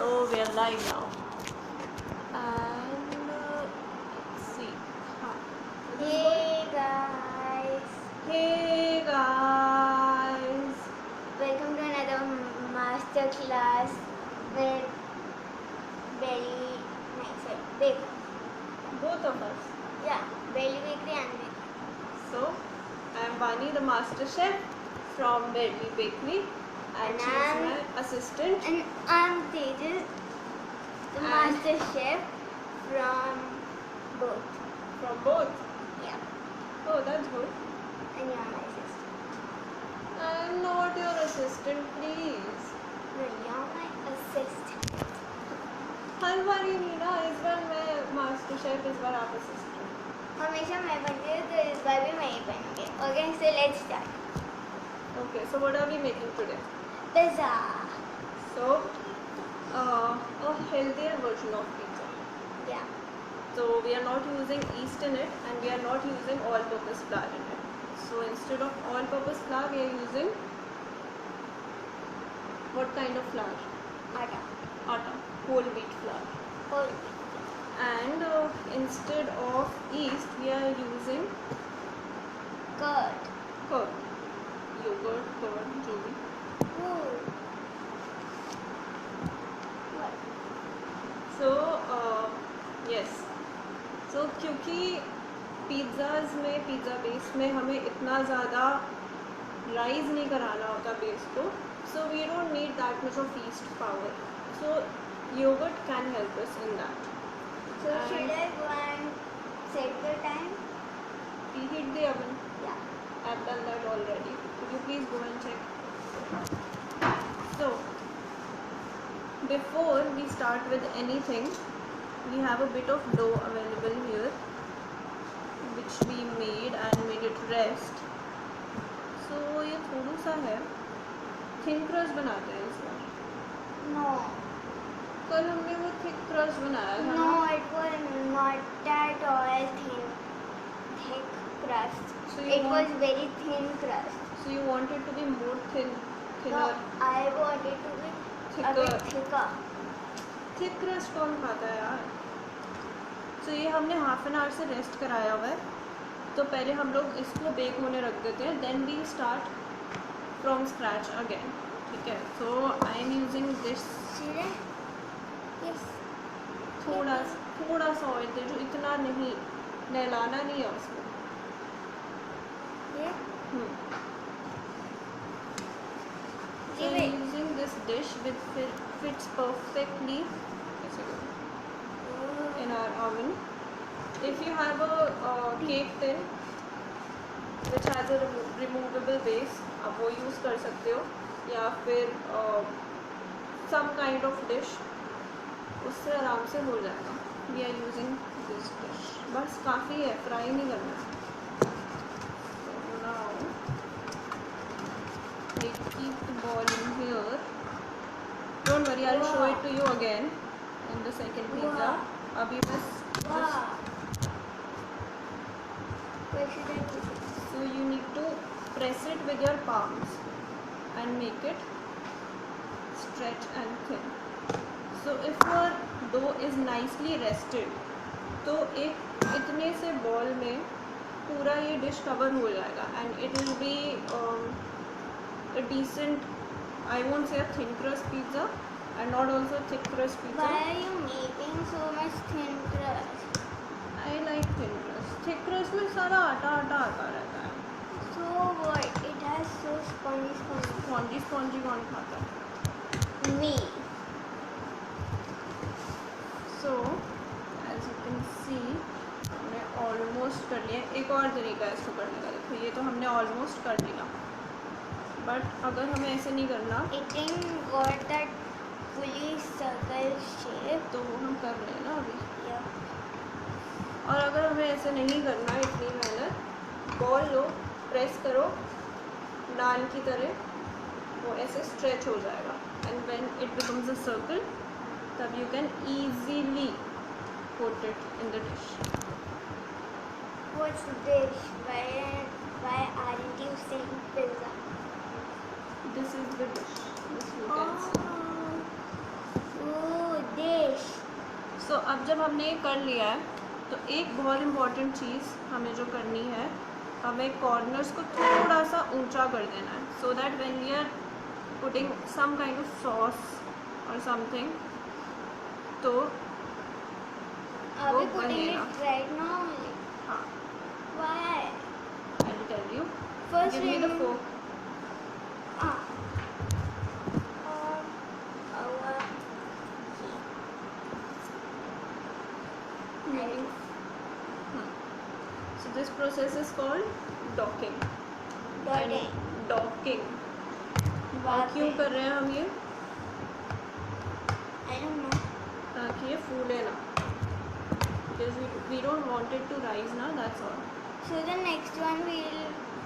So we are live now. And let's see. Hey guys, Hey guys. welcome to another master class with Belly, Big. Both of us. Yeah, Belly Bakery and Big. So I am Vani, the master chef from Belly Bakery, and And she is my assistant. And I'm Tejas, the And- master chef from both. From both. Yeah, Oh, that's good. and you're my assistant. I'm not your assistant, please. No, you're my assistant. हर बार ही नहीं ना, इस बार मैं master chef, इस बार आप assistant. हमेशा मैं बनती हूँ तो इस बार भी मैं ही बनूंगी. Okay, so let's start. Okay, so what are we making today? Pizza. So, a healthier version of pizza. Yeah. So we are not using yeast in it, and we are not using all-purpose flour in it. So instead of all-purpose flour, we are using what kind of flour? Atta. Atta, whole wheat flour. Whole. And instead of yeast, we are using Curd. curd, yogurt, curd, जो भी. Ooh. What? So yes. So क्योंकि pizzas में pizza base में हमें इतना ज़्यादा rise नहीं कराना होता बेस को, so we don't need that much of yeast power. So yogurt can help us in that. So And- should I go and set the time? Preheat the oven. Yeah. I've done that already. Could you please go and check? So before we start with anything, we have a bit of dough available here, which we made and made it rest. So ये थोड़ा सा है, thin crust बनाते हैं इस बार. No. कल हमने वो थिक क्रस्ट बनाया था No, ना. it was not at all thin. Thick crust. So you It want- was very thin crust. So you want it to be more thinner. No, I want it to be a bit thicker. Thick crust कौन खाता है यार. तो ये हमने half an hour से rest कराया हुआ है. तो पहले हम लोग इसको बेक होने रख देते हैं, then we start from scratch again. ठीक है. So I am using this. Should I? Yes. थोड़ा सा ऑयल दे, जो इतना नहीं, नहलाना नहीं है उसको. Yeah. So Give I'm it. using this dish which fits perfectly in our oven. If you have a cake tin which has a removable base, आप वो यूज़ कर सकते हो, या फिर some kind of dish, उससे आराम से हो जाएगा. We are using this dish. बस काफ़ी है, फ्राई नहीं करना. So now I keep the ball in here. Don't worry, I'll show it to you again in the second pizza. अभी बस Wow. Where should I put it? so you need to press it with your palms and make it stretch and thin. So if your dough is nicely rested, तो एक इतने से ball में पूरा ये dish cover हो जाएगा, and it will be a decent, I won't say a thin crust pizza and not also thick crust pizza. Why are you making so much thin crust? I like thin crust. Thick crust में सारा आटा आटा आता रहता है. So what? It has so spongy. Spongy कौन खाता है? Me. So as you can see, हमने ऑलमोस्ट कर लिया. एक और तरीका है इसको करने का. देखो ये तो हमने ऑलमोस्ट कर लिया, बट अगर हमें ऐसे नहीं करना It didn't got that fully circle shape. तो वो हम कर रहे हैं ना अभी. Yeah. और अगर हमें ऐसे नहीं करना, इतनी मेहनत, बॉल लो, प्रेस करो नान की तरह, वो ऐसे स्ट्रेच हो जाएगा, and when it becomes a circle, तब you can easily put it in the dish. What's this? Why aren't you saying pizza? This is the dish. This you can see. Oh. अब जब हमने ये कर लिया है तो एक बहुत इम्पॉर्टेंट चीज़ हमें जो करनी है, हमें कॉर्नर्स को थोड़ा सा ऊंचा कर देना है, so that when we are putting some kind of sauce और समथिंग, तो Are वो we putting बनेगा। it right now only? हाँ, Why? I will tell you. First give me the remove- fork. Ah. Our So this process is called docking. dotting. Docking. और क्यों कर रहे हैं हम ये? I don't know. ताकि ये फूले ना, because we don't want it to rise ना, that's all. So the next one we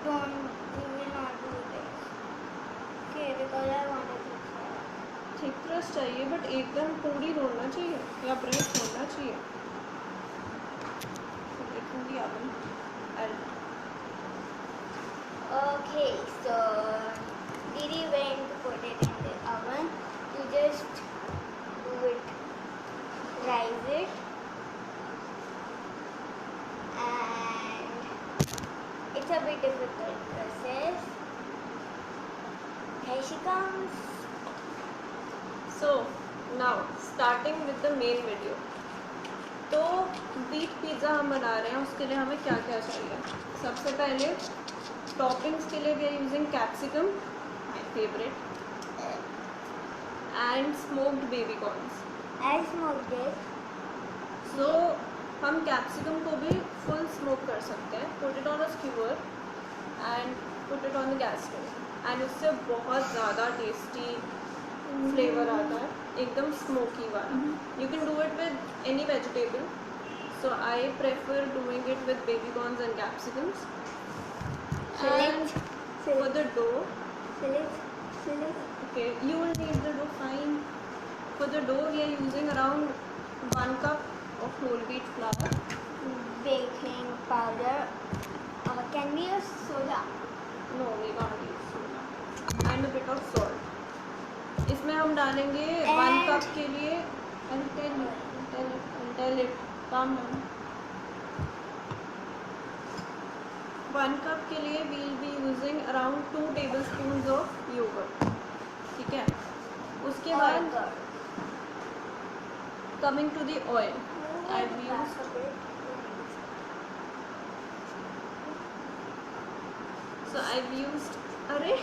will not do this. Okay, because I want it to try. Thick crust चाहिए, बट एकदम पूरी होना चाहिए या ब्रेड होना चाहिए। Put it in the oven. Okay, so Didi went to put it in the oven. You just do it, rise it, and it's a bit difficult process. Here she comes. So now starting with the main video. तो beat pizza हम बना रहे हैं, उसके लिए हमें क्या क्या चाहिए? सबसे पहले टॉपिंग्स के लिए we are using capsicum, my favourite, and smoked baby corns. I smoked it. So हम कैप्सिकम को भी फुल स्मोक कर सकते हैं, put it on a skewer and put it on the gas stove, and उससे बहुत ज़्यादा टेस्टी फ्लेवर आता है, एकदम स्मोकी वाला। You can do it with any vegetable, so I prefer doing it with baby corns and capsicums. And for the dough, Fill it. okay, you will need the dough, fine. For the dough, we are using around 1 cup of whole wheat flour. Baking powder. Can we use soda? No, we can't use soda. And a bit of salt. इसमें हम डालेंगे 1 And- cup के लिए, I'll tell it, calm down. 1 cup के लिए we will be using around 2 tablespoons of yogurt. ठीक है, उसके बाद coming to the oil, I've used, so I've used, अरे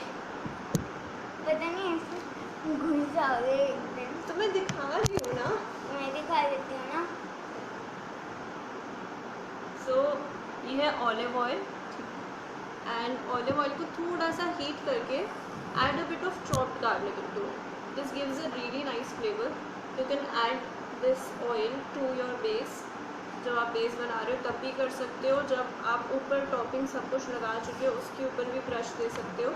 पता नहीं ऐसे घुस जाओगे एकदम। तो मैं दिखा रही हूँ ना। मैं दिखा देती हूँ ना। सो ये है olive oil, and olive oil को थोड़ा सा हीट करके add a bit of chopped garlic into it. This gives a really nice flavour. You can add this oil to your base. जब आप बेस बना रहे हो तब भी कर सकते हो, जब आप ऊपर टॉपिंग सब कुछ लगा चुके हो उसके ऊपर भी क्रश दे सकते हो.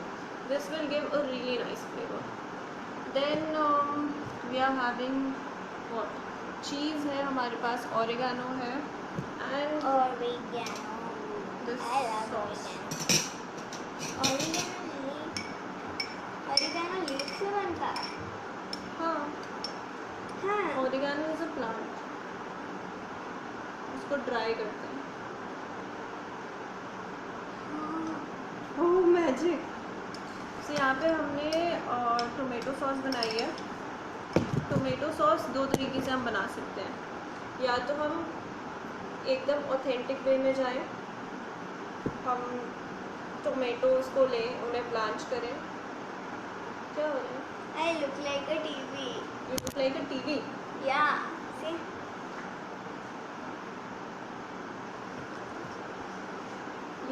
This will give a really nice flavour. Then we are having what, चीज़ है हमारे पास, ऑरिगेनो है, and Oregano. This I love sauce. oregano. Oregano leaf से बनता है। हाँ, हाँ। ऑरिगेनो इज अ प्लांट, उसको ड्राई करते हैं. ओह मैजिक. सो यहाँ पे हमने टोमेटो सॉस बनाई है. टोमेटो सॉस दो तरीके से हम बना सकते हैं. या तो हम एकदम ऑथेंटिक वे में जाएं, हम टोमेटोज़ को लें, उन्हें ब्लांच करें. क्या हो रहा है? I look like a TV. You look like a TV. Yeah. See?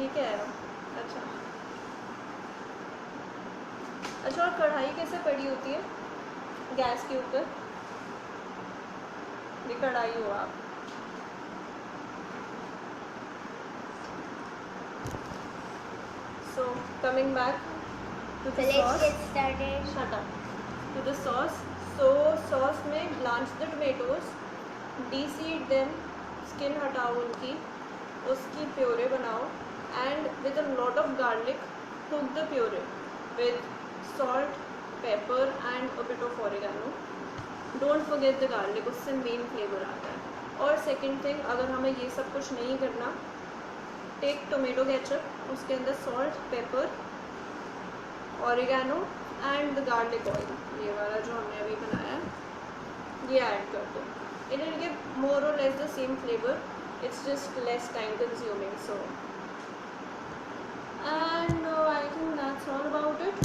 ये क्या है? अच्छा अच्छा. और कढ़ाई कैसे पड़ी होती है गैस के ऊपर? ये कढ़ाई हो आप. So coming back to So the let's sauce. get started. Shut up. To the sauce. So sauce में blanch the tomatoes, de-seed them, skin हटाओ उनकी, उसकी प्योरे बनाओ, and with a lot of garlic cook the puree with salt, pepper and a bit of oregano. Don't forget the garlic, उससे main flavor आता है. और second thing, अगर हमें ये सब कुछ नहीं करना, टेक टोमेटो केचप, उसके अंदर salt, paper, oregano and the garlic oil, ये वाला जो हमने अभी बनाया है, ये ऐड कर दो. इट विल गिव मोर और less the same flavour. It's just less time consuming. So and I think that's all about it.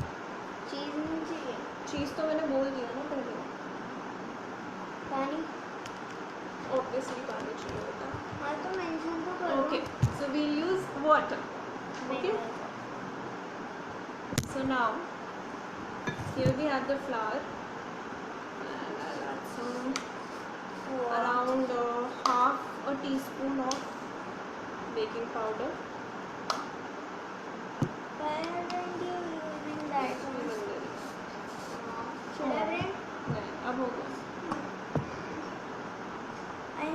चीज नहीं चाहिए. चीज़ तो मैंने बोल दिया ना पहले. पानी. ऑब्वियसली पानी चाहिए होता. हाँ तो मेंशन तो करो. Okay, so we'll use water. Okay. So now, here we have the flour, and I'll add some around half a teaspoon of baking powder. Why aren't you using that one? Should I bring? नहीं, अब हो गया. I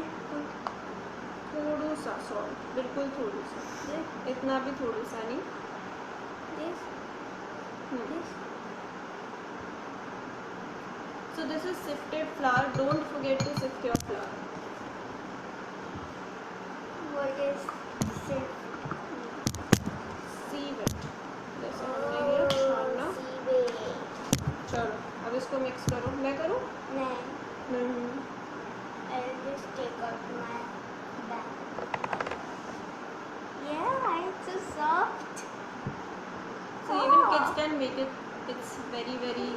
थोड़ा सा salt, बिल्कुल थोड़ा सा, इतना भी थोड़ा सा नहीं. this. This. So this is sifted flour. Don't forget to sift your flour. What is sieve? Sieve it. जैसे हमने किया छानना. चलो अब इसको मिक्स करो. मैं करूँ? No. I'll just take out my bag. Yeah, it's so soft. So even kids can make it. It's very very.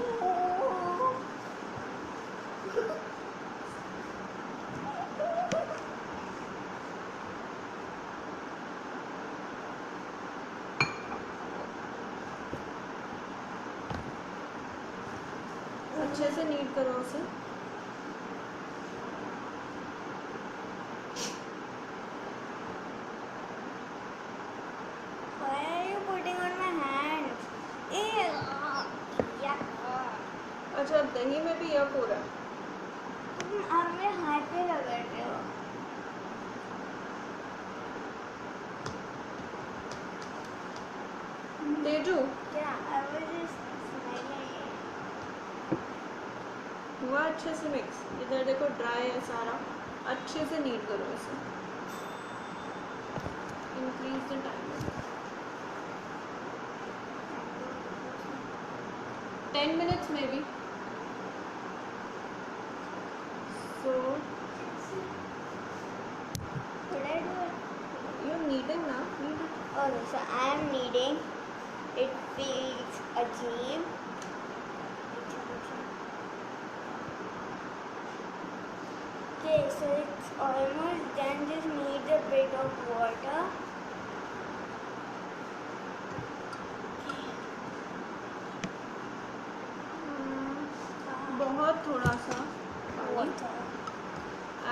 अच्छे से नीट करो उसे. Why are you putting on my hands? Ew. Yuck. अच्छा अब दही में भी यक हो रहा है. आप मेरे हाथ पे रगड़ रहे हो. तेजू क्या? I was just smiling. हुआ अच्छे से मिक्स. इधर देखो ड्राई है सारा. अच्छे से नीट करो इसे. Increase the time. 10 minutes maybe. So Should I do it? you're kneading now. Knead it. Okay, so I am kneading. It feels ajeeb. Okay, so it's almost done. Just needs a bit of water. बहुत थोड़ा सा पानी. Water.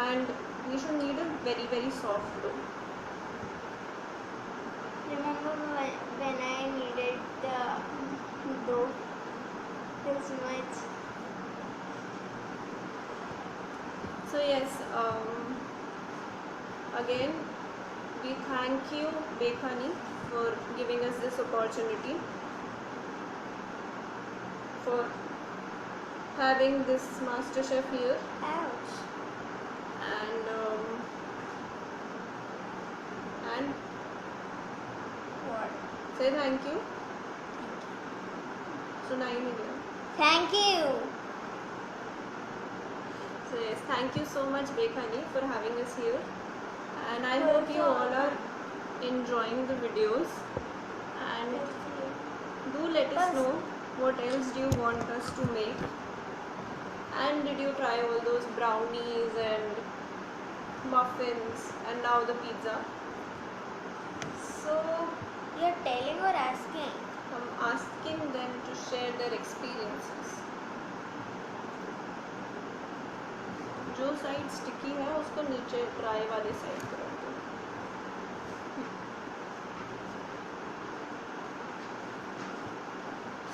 And we should need a very very soft dough. Remember when I needed the dough this much? So yes, again we thank you Bake Honey for giving us this opportunity, for having this master chef here, Ouch. and What? say thank you. सुना ही नहीं दिया. Thank you. So yes, thank you so much Bake Honey for having us here, and I hope you all are enjoying the videos, and do let us know what else do you want us to make, and did you try all those brownies and muffins and now the pizza. So You're telling or asking? I'm asking them to share their experiences. जो side sticky है उसको नीचे dry वाले side पर रख दो.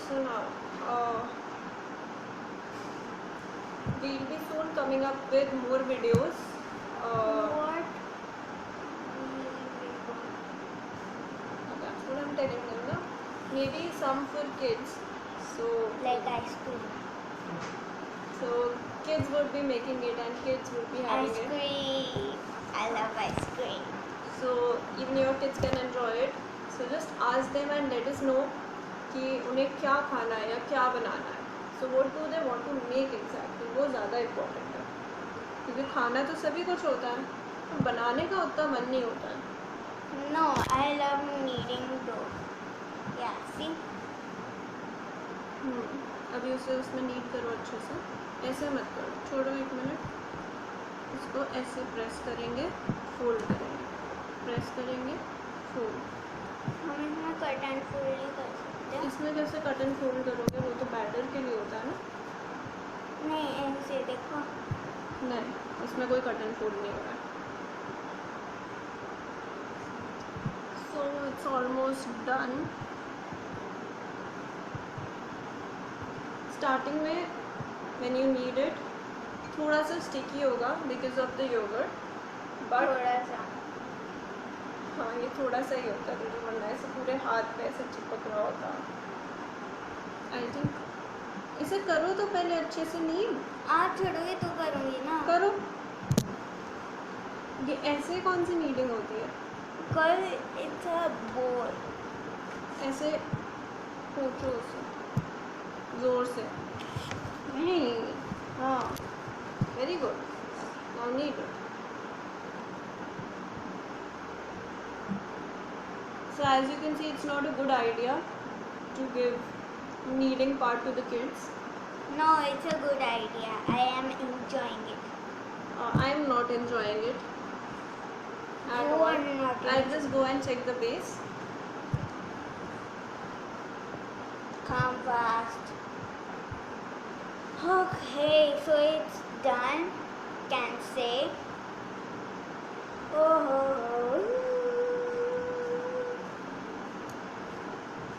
So now we'll be soon coming up with more videos. What? That's what I'm telling them, na? Maybe some for kids. So Like ice cream. kids kids would be making it and kids would be having Ice it. cream. I love ice cream. So even your kids can enjoy it. So just ask them and let us know कि उन्हें क्या खाना है या क्या बनाना है. So what do they want to make exactly? वो ज़्यादा important है. क्योंकि खाना तो सभी कुछ होता है, तो बनाने का उतना मन नहीं होता है. No, I love kneading dough. Yeah, see? अभी उसे उसमें नीट करो अच्छे से. ऐसे मत करो, छोड़ो 1 मिनट. इसको ऐसे प्रेस करेंगे, फोल्ड करेंगे, प्रेस करेंगे, फोल्ड. हम इसमें कट एंड फोल्ड नहीं कर सकते. इसमें कैसे कट एंड फोल्ड करोगे? वो तो बैटर के लिए होता है ना. नहीं, ऐसे देखो. नहीं, इसमें कोई कट एंड फोल्ड नहीं हो रहा है. So it's almost done. Starting में व्हेन यू नीड इट थोड़ा सा स्टिकी होगा because of the yogurt, but थोड़ा सा. हाँ ये थोड़ा सा ही होता है, वरना ऐसे पूरे हाथ पे ऐसे चिपक रहा होता. आई थिंक इसे करो तो पहले अच्छे से नीड आप छोड़ोगे तो करूँगी ना. करो. ये ऐसे कौन सी नीडिंग होती है? कल इट्स अ बोर. ऐसे पोंछो उसे जोर से. नहीं, हाँ, very good. Now need it. So as you can see, it's not a good idea to give kneading part to the kids. No, it's a good idea. I am enjoying it. I am not enjoying it at You all. are not I'll enjoying. just go and check the base. Come fast. Okay, so it's done. Can say. Oh.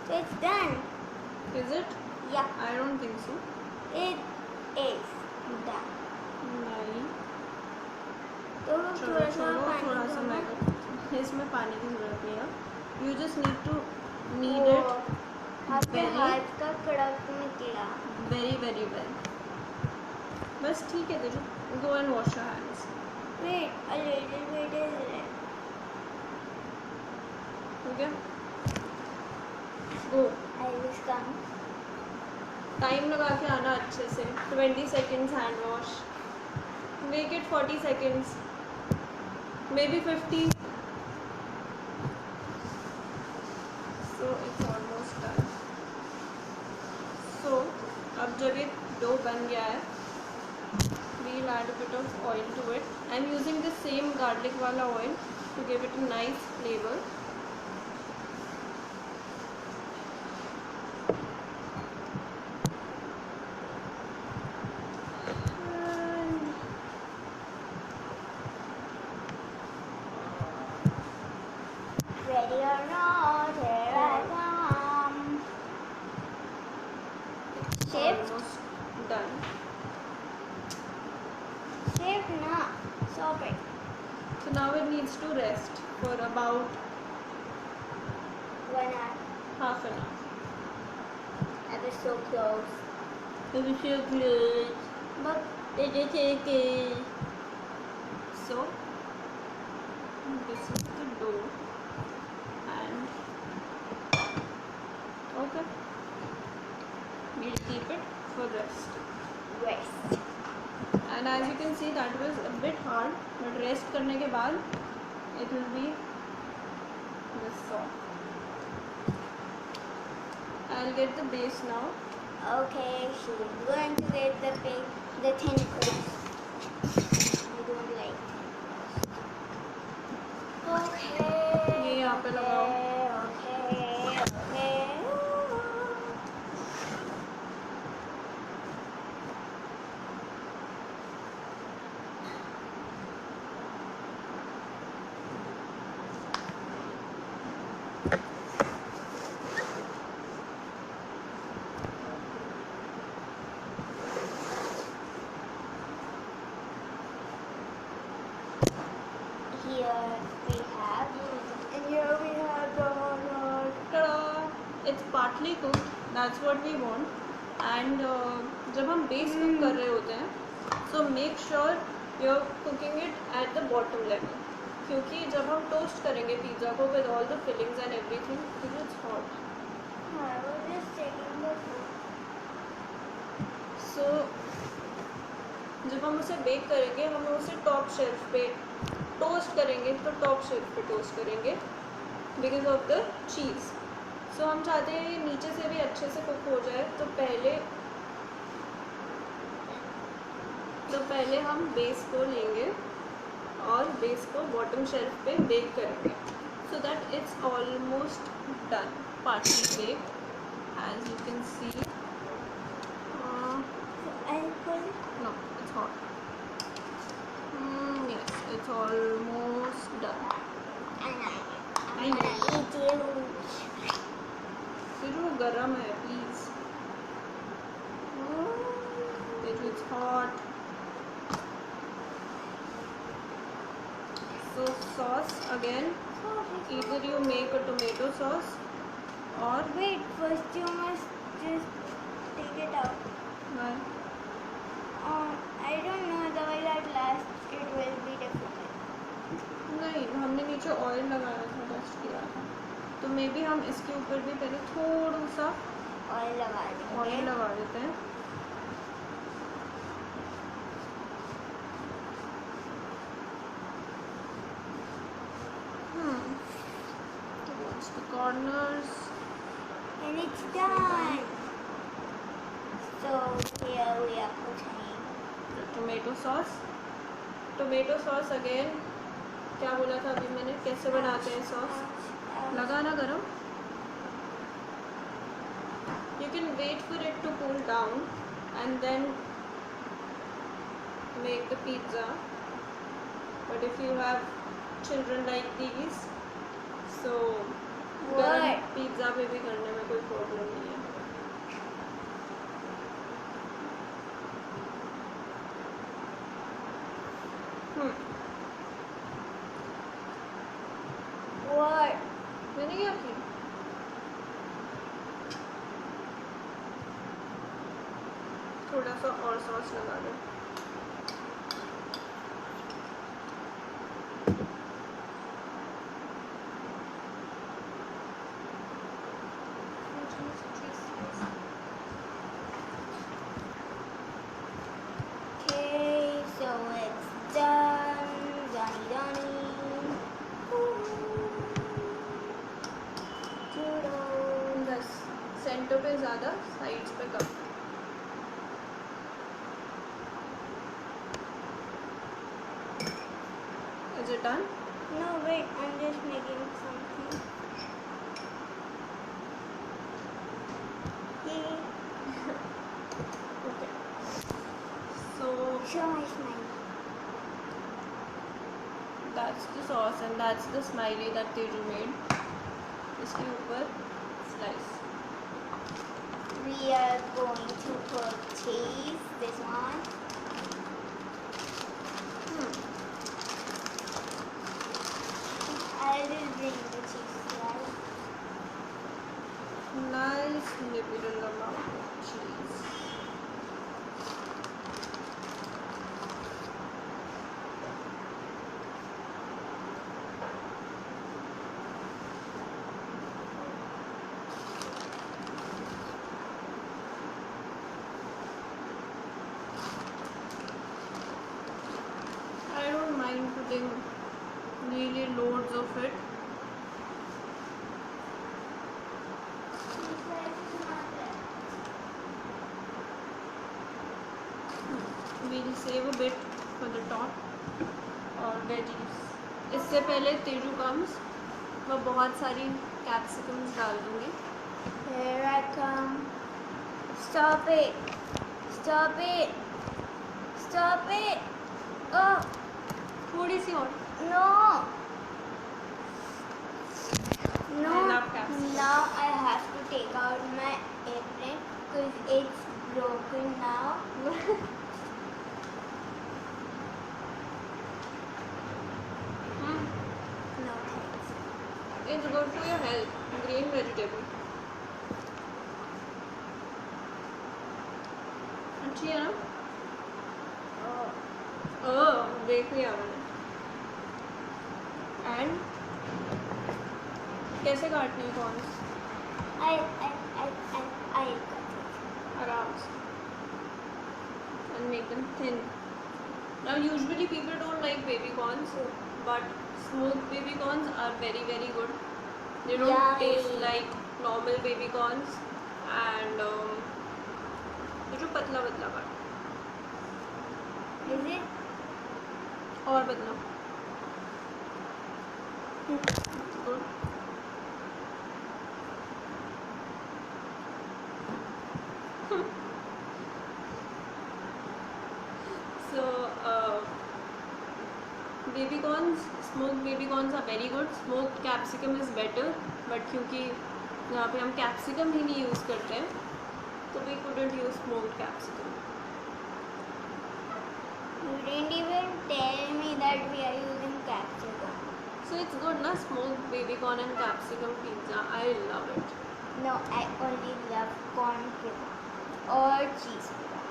So it's done. Is it? Yeah, I don't think so. it is done. नहीं. तो चलो थोड़ा सा छोड़ो, पानी थोड़ा सा डालना. मैं करती हूँ. इसमें पानी की जरूरत नहीं है. You just need to knead वो it आपके very- हाथ का कड़क निकला. very very well. बस ठीक है Tezu. Go and wash your hands. Wait, a little bit is left. Okay? Go. I will come. Time लगा के आना अच्छे से. 20 seconds hand wash. Make it 40 seconds. Maybe 50. So it's almost done. So अब जब ये डो बन गया है, we'll add a bit of oil to it. I'm using the same garlic वाला oil to give it a nice flavor. And Ready or not, here I come. Shaped? almost done. Shaped na. Stop it. So now it needs to rest for about 1 hour. half an hour. I was so close. It is so good. But It is so good. So this is the dough, and okay, we'll keep it for rest. rest. And as you can see, that was a bit hard, but rest करने के बाद it will be this soft. I'll get the base now. Okay, she's going to get the thin crust. I don't like thin. Okay. ये यहाँ पे लगाओ. Okay. Here we have, and here we have the hot. Ta-da! It's partly cooked. That's what we want. And जब हम base cook कर रहे होते हैं, So make sure you're cooking it at the bottom level, क्योंकि जब हम toast करेंगे पिज़्ज़ा को with all the fillings and everything, it's hot. I was just checking the food. So जब हम उसे बेक करेंगे हम उसे टॉप शेल्फ पे टोस्ट करेंगे, तो टॉप शेल्फ पे टोस्ट करेंगे बिकॉज ऑफ द चीज़. सो हम चाहते हैं ये नीचे से भी अच्छे से कुक हो जाए, तो पहले हम बेस को लेंगे और बेस को बॉटम शेल्फ पे बेक करेंगे, so that it's almost done, partly bake as you can see. I'll put it. No, it's hot. Yes, it's almost done. I'm gonna eat you. फिर वो गरम है, please. It's hot. So sauce again. Either you make a tomato sauce or Wait, first you must just take it out. Why? I don't know, otherwise at last it will be difficult. नहीं, हमने नीचे oil लगाया था, dust किया था, तो may be हम इसके ऊपर भी पहले थोड़ा सा Oil लगा देंगे. ऑयल लगा देते हैं. Towards the corners. And it's done. So here we are putting The tomato sauce. Tomato sauce again. क्या बोला था अभी मैंने, कैसे बनाते हैं सॉस? लगाना गरम. You can wait for it to cool down and then make the pizza. But if you have children like these, so गरम पिज़्ज़ा पे भी करने में कोई प्रॉब्लम नहीं है. what? मैंने क्या किया? थोड़ा सा और सॉस लगा दो. Okay, so it's done. Donny. बस सेंटर पे ज़्यादा, साइड्स पे कम. Is it done? No, wait, I'm just making something. Yay. Okay. So Show my smile. that's the sauce and that's the smiley that Teju made. इसके ऊपर slice. We are going to put cheese. This one. I'll just bring the cheese right. Nice liberal amount of cheese. I don't mind putting really loads of it. We'll save a bit for the top or veggies. इससे पहले Tezu comes मैं बहुत सारी capsicums डाल दूँगी. Here I come. Stop it. Stop it. Stop it. Oh, थोड़ी सी और. no. No. I love capsicum. Now I have to take out my apron because it's broken now. No thanks. It's good for your health. Green vegetable. अच्छी है ना? Oh. देख लिया मैंने. And कैसे काटने हैं कॉर्न्स? I cut it. आराम से. And make them thin. Now usually people don't like baby corns, but smoked baby corns are very very good. They don't Yummy. taste like normal baby corns. And ये जो पतला पतला काट. Is it? और पतला. Good. So baby corns, smoked baby corns are very good. Smoked capsicum is better, but क्योंकि यहाँ पे हम capsicum ही नहीं यूज़ करते हैं, तो we couldn't use smoked capsicum. You didn't even tell me that we are using capsicum. So it's good, na? Smoked baby corn and capsicum pizza. I love it. No, I only love corn kebab or cheese kebab.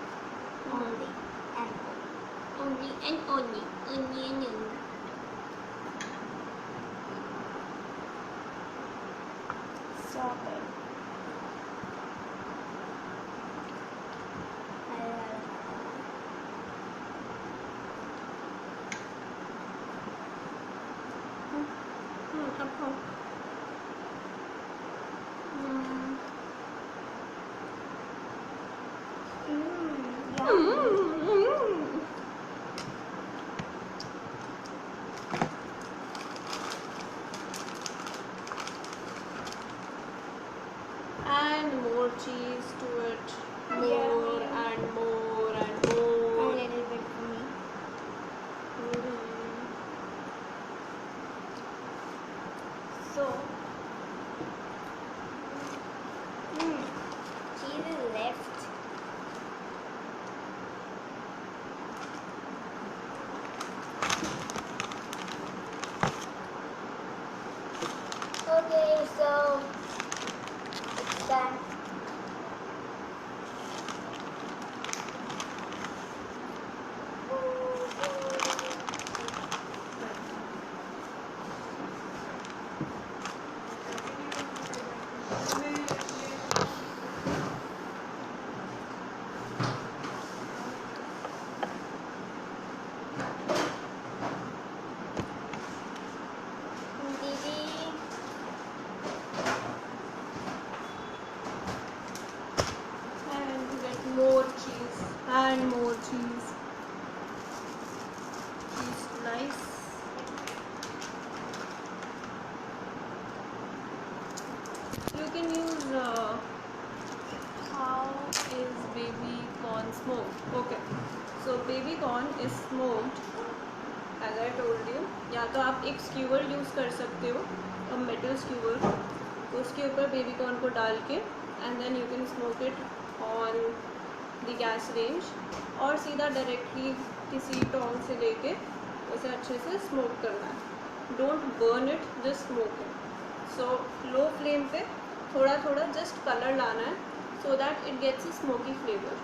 Only and only. Only and only. Only and only. Stop it. I love अब खाओ. yum. And more cheese to it. More Yeah. and more and A more. little bit for me. So, cheese is left. Okay, so it's done. Didi, And get more cheese. And more cheese. Cheese slice. You can use how is baby corn smoked? Okay, so baby corn is smoked as I told you. या तो आप एक स्क्यूवर use कर सकते हो, a metal skewer, उसके ऊपर baby corn को डाल के and then you can smoke it on the gas range, और सीधा डायरेक्टली किसी टोंग से लेके उसे अच्छे से स्मोक करना है. Don't burn it, just smoke it. So low flame पे थोड़ा थोड़ा जस्ट कलर लाना है so that it gets a smoky flavour.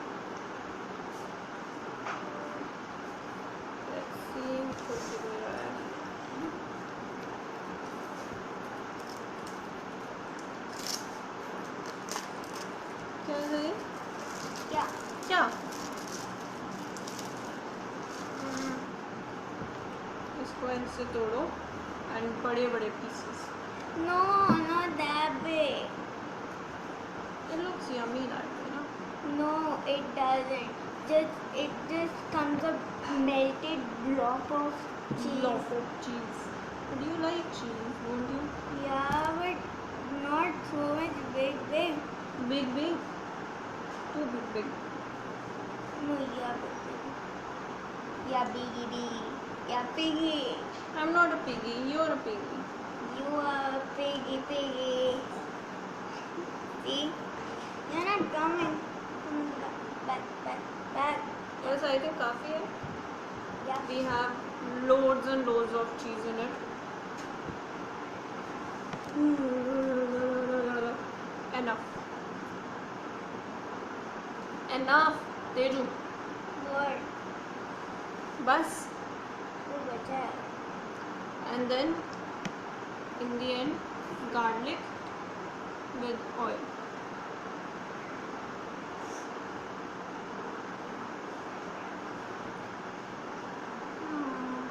क्या है ये? yeah. क्या? इसको ऐसे तोड़ो एंड बड़े बड़े pieces. No, not that big. It looks yummy that way, no? No, it doesn't. It just comes a melted blob of cheese. Block of cheese. Do you like cheese? Don't you? Yeah, but not so much big. Big, big. Too big, big. No, yeah, big. Yeah, biggie. Yeah, piggy. I'm not a piggy. You're a piggy. You are piggy. See? You're not coming. Back. Yes, I think काफी है. Yeah. We have loads and loads of cheese in it. Enough. Teju. What? बस. वो बचा है. And then in the end, garlic with oil.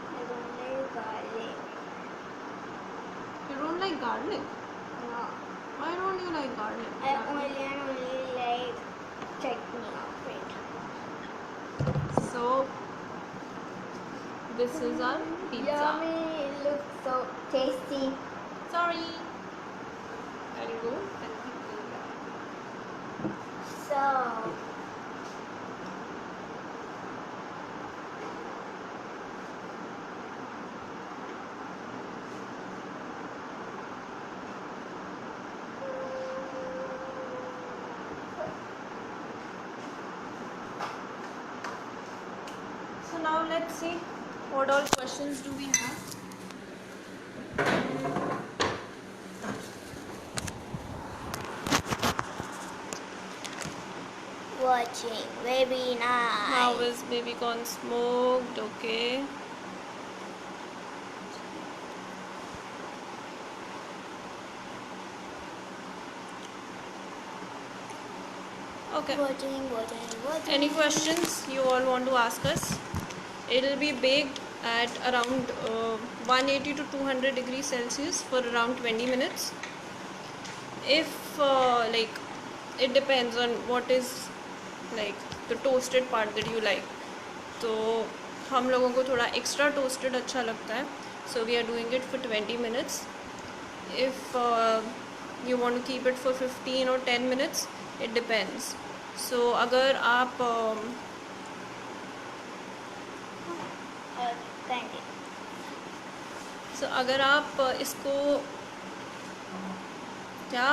I don't like garlic. You don't like garlic? No. Why don't you like garlic? I only like chutney of it. So this is our pizza. Yummy! It looks so tasty. Sorry. I'll go. So, So now let's see what all questions do we have. watching. Very nice. How is baby corn smoked? Okay. Okay. Watching. Any questions you all want to ask us? It'll be baked at around 180 to 200 degrees Celsius for around 20 minutes. If like it depends on what is like the toasted part that you like. तो हम लोगों को थोड़ा extra toasted अच्छा लगता है. So we are doing it for 20 minutes. If you want to keep it for 15 or 10 minutes, it depends. So अगर आप so अगर आप इसको क्या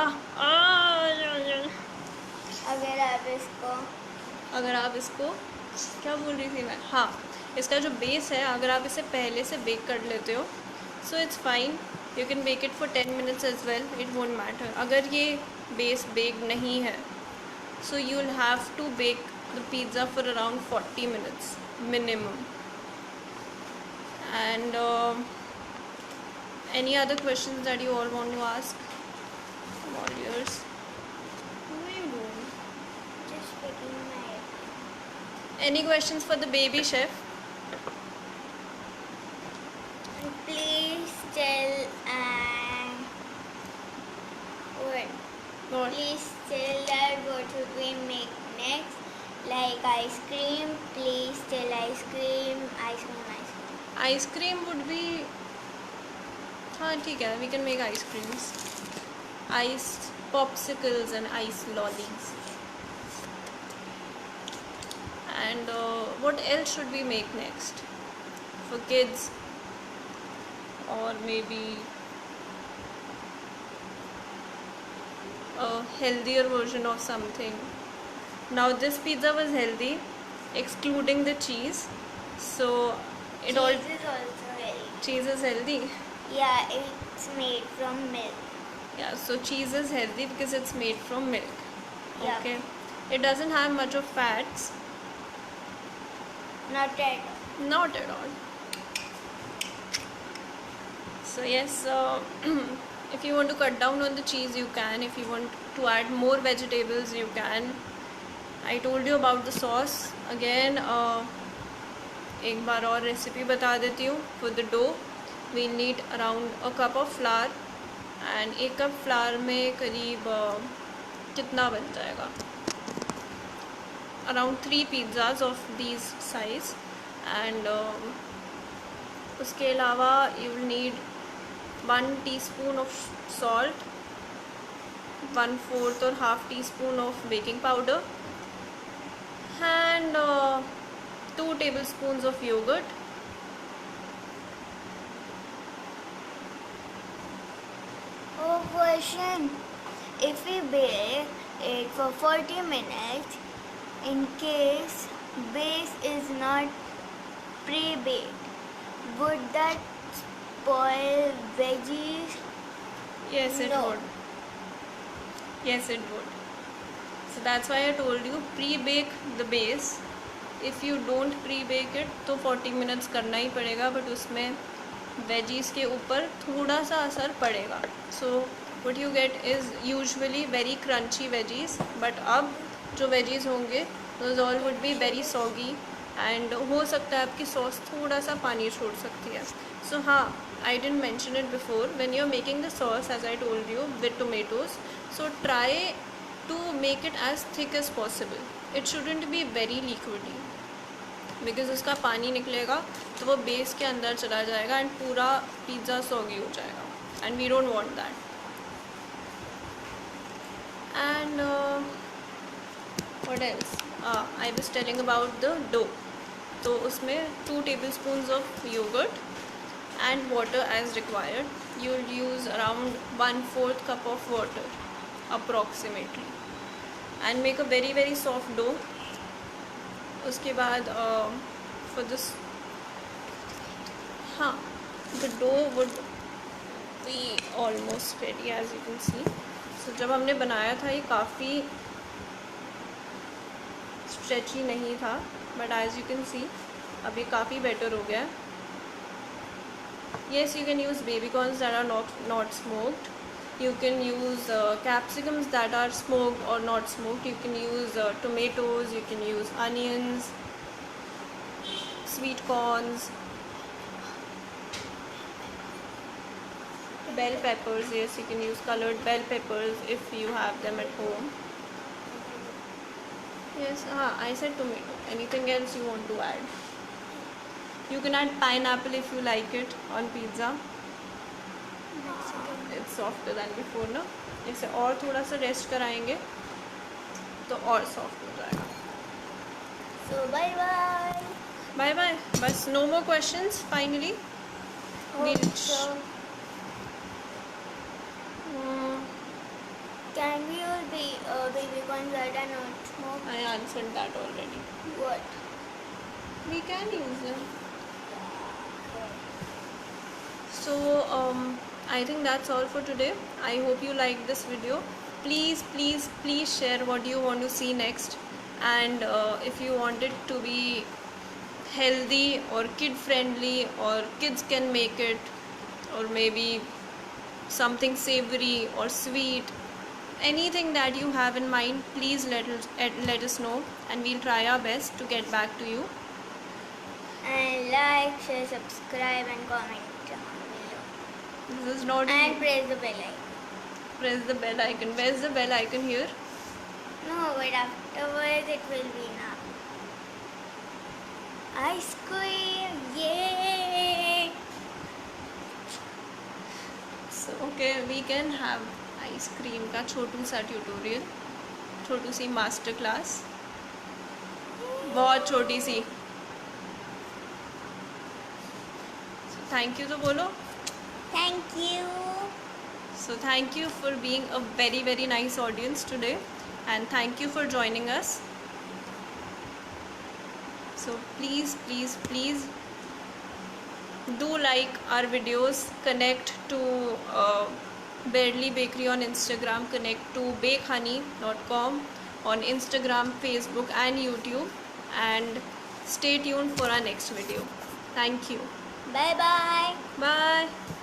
अगर आप इसको क्या बोल रही थी मैं, हाँ, इसका जो बेस है अगर आप इसे पहले से बेक कर लेते हो so it's fine. You can bake it for 10 minutes as well, it won't matter. अगर ये बेस बेक नहीं है so you will have to bake the pizza for around 40 minutes minimum. And any other questions that you all want to ask? All yours. What are you doing? Just picking my. Any questions for the baby chef? Please tell What? Please tell that what should we make next? Like ice cream. Please tell ice cream. Ice cream would be, हाँ ठीक है, we can make ice creams, ice popsicles and ice lollies. And what else should we make next for kids, or maybe a healthier version of something. Now this pizza was healthy excluding the cheese, so it all Cheese is also healthy. cheese is healthy. Yeah, it's made from milk. Yeah, so cheese is healthy because it's made from milk. Yeah. Okay. It doesn't have much of fats. Not at all. Not at all. So yes, if you want to cut down on the cheese, you can. If you want to add more vegetables, you can. I told you about the sauce. Again, एक बार और recipe बता देती हूँ. For the dough, we need around a cup of flour, and एक cup flower में करीब कितना बन जाएगा? Around 3 pizzas of these size. And उसके अलावा you will need 1 teaspoon of salt, 1/4 or half teaspoon of baking powder, and 2 tablespoons of yogurt. Oh, question. If we bake it for 40 minutes, in case base is not pre-baked, would that spoil veggies? Yes, it No. would. Yes, it would. So that's why I told you pre-bake the base if you don't pre bake it तो 40 minutes करना ही पड़ेगा, but उसमें veggies के ऊपर थोड़ा सा असर पड़ेगा. So what you get is usually very crunchy veggies, but अब जो वेजीज़ होंगे those all would be very soggy, and हो सकता है आपकी सॉस थोड़ा सा पानी छोड़ सकती है. सो हाँ, I didn't mention it before, when you're making the sauce, as I told you, with tomatoes, so try to make it as thick as possible. It shouldn't be very liquidy, because उसका पानी निकलेगा तो वो base के अंदर चला जाएगा and पूरा पिज़्ज़ा सॉगी हो जाएगा, and we don't want that. And what else? I was telling about the dough. तो उसमें 2 tablespoons of yogurt and water as required. You'll use around 1/4 cup of water approximately, and make a very very soft dough. उसके बाद for this, हाँ, the dough would be almost ready as you can see. So जब हमने बनाया था ये काफ़ी stretchy नहीं था, but as you can see अब ये काफ़ी बेटर हो गया. Yes, you can use baby corns that are not smoked. You can use capsicums that are smoked or not smoked. You can use tomatoes. You can use onions, sweet corns, bell peppers. Yes, you can use colored bell peppers if you have them at home. Yes, I said tomato. Anything else you want to add? You can add pineapple if you like it on pizza. It's softer than before, ना. इसे और थोड़ा सा rest कराएंगे तो और soft हो जाएगा. So bye bye. Bye bye. बस no more questions. Finally, Hope so. Can we use the baby corns that are not smoked? I answered that already. What? We can use them. So I think that's all for today. I hope you liked this video. Please please please share what you want to see next, and if you want it to be healthy or kid friendly, or kids can make it, or maybe something savory or sweet, anything that you have in mind, please let us know, and we'll try our best to get back to you. And like, share, subscribe, and comment below. This is not And press the bell icon. Press the bell icon. Where's the bell icon here? No, but afterwards it will be now. Ice cream, yay! So okay, we can have ice cream का छोटू सा tutorial, छोटू सी master class, बहुत छोटी सी. So thank you तो बोलो. Thank you. So thank you for being a very very nice audience today, and thank you for joining us. So please please please do like our videos, connect to Barely Bakery on Instagram, connect to bakehoney.com on Instagram, Facebook and YouTube, and stay tuned for our next video. Thank you. Bye bye. Bye.